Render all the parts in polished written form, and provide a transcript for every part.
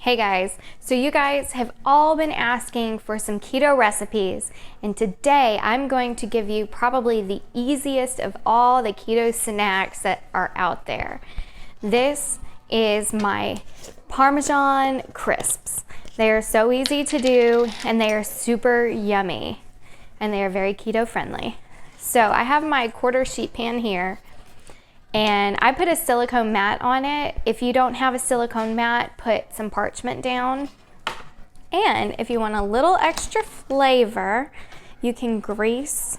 Hey guys, so you guys have all been asking for some keto recipes, and today I'm going to give you probably the easiest of all the keto snacks that are out there. This is my Parmesan crisps. They are so easy to do and they are super yummy and they are very keto friendly. So I have my quarter sheet pan here. And I put a silicone mat on it. If you don't have a silicone mat, put some parchment down. And if you want a little extra flavor, you can grease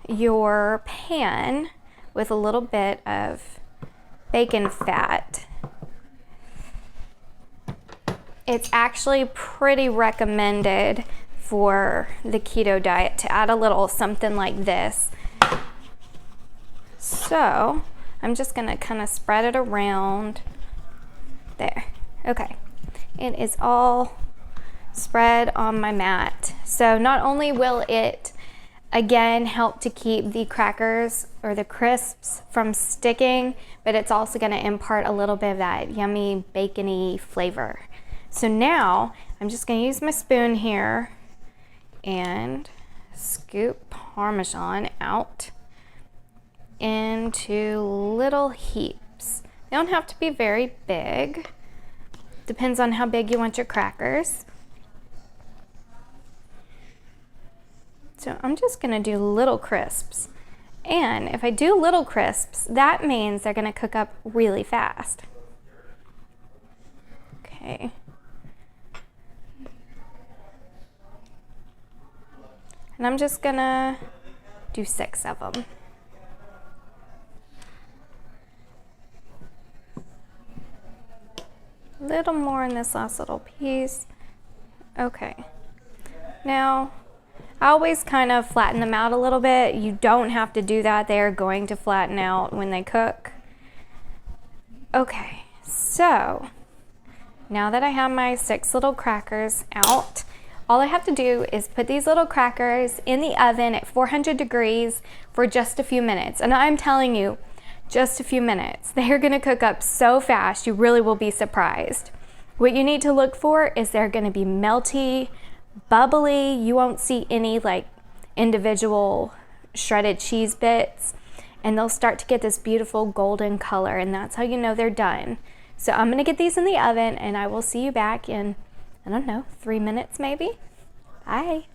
your pan with a little bit of bacon fat. It's actually pretty recommended for the keto diet to add a little something like this. So I'm just gonna kind of spread it around there. Okay, it is all spread on my mat. So not only will it again help to keep the crackers or the crisps from sticking, but it's also gonna impart a little bit of that yummy bacony flavor. So now I'm just gonna use my spoon here and scoop Parmesan out into little heaps. They don't have to be very big. Depends on how big you want your crackers. So I'm just gonna do little crisps. And if I do little crisps, that means they're gonna cook up really fast. Okay. And I'm just gonna do 6 of them. Little more in this last little piece. Okay. Now, I always kind of flatten them out a little bit. You don't have to do that. They are going to flatten out when they cook. Okay, so now that I have my 6 little crackers out, all I have to do is put these little crackers in the oven at 400 degrees for just a few minutes. And I'm telling you, just a few minutes. They're gonna cook up so fast, you really will be surprised. What you need to look for is they're gonna be melty, bubbly. You won't see any like individual shredded cheese bits, and they'll start to get this beautiful golden color, and that's how you know they're done. So I'm gonna get these in the oven, and I will see you back in, I don't know, 3 minutes maybe. Bye.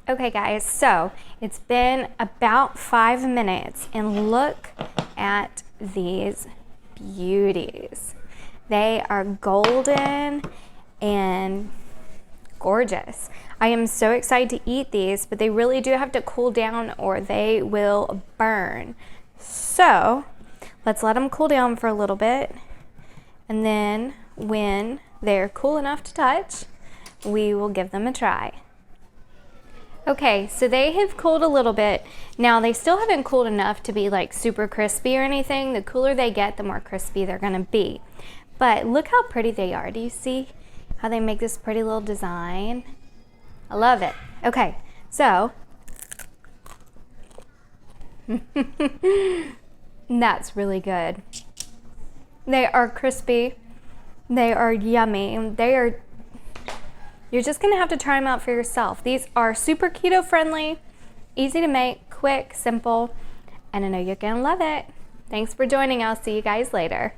Okay guys, so it's been about 5 minutes, and look at these beauties. They are golden and gorgeous. I am so excited to eat these, but they really do have to cool down or they will burn. So let's let them cool down for a little bit, and then when they're cool enough to touch, we will give them a try. Okay, so they have cooled a little bit. Now they still haven't cooled enough to be like super crispy or anything. The cooler they get, the more crispy they're gonna be. But look how pretty they are. Do you see how they make this pretty little design? I love it. Okay, so that's really good. They are crispy. They are yummy. You're just gonna have to try them out for yourself. These are super keto friendly, easy to make, quick, simple, and I know you're gonna love it. Thanks for joining. I'll see you guys later.